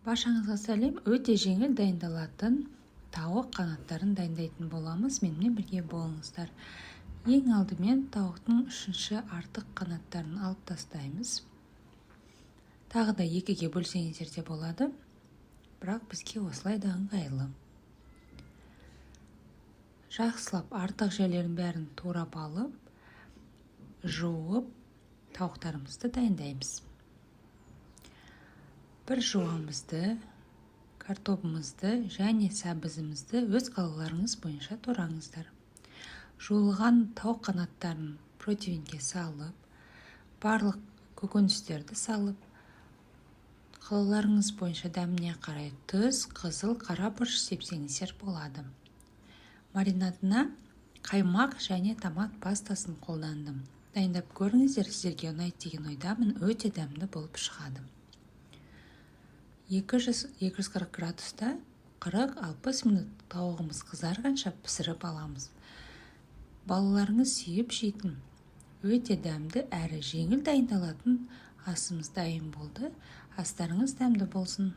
Баршаңызға сәлем. Өте жеңіл дайындалатын тауық қанаттарын дайындайтын боламыз. Менімен бірге болыңыздар. Ең алдымен тауықтың үшінші артық қанаттарын алып тастаймыз. Тағы да екіге бөлсеңіздер де болады. Бірақ бізге осылай да ыңғайлы. Жақсылап артық жерлерін бәрін турап алып, жуып, тауықтарымызды дайындаймыз. Бір жуамызды, картобымызды және сәбізімізді өз қалауларыңыз бойынша тураңыздар. Жуылған тауық қанаттарын противеньге салып, барлық көкөністерді салып, қалауларыңыз бойынша дәміне қарай тұз, қызыл, қара бұрыш сепсеңіздер болады. Маринадына қаймақ және томат пастасын қолдандым. Дайындап көріңіздер, сіздерге ұнайды деген ойдамын, өте дәмді болып шығады. 240 градуста 40-60 минут тауығымыз қызарғанша пісіріп аламыз. Балаларыңыз сүйіп жейтін, өте дәмді әрі жеңіл дайындалатын асымыз дайын болды. Астарыңыз дәмді болсын.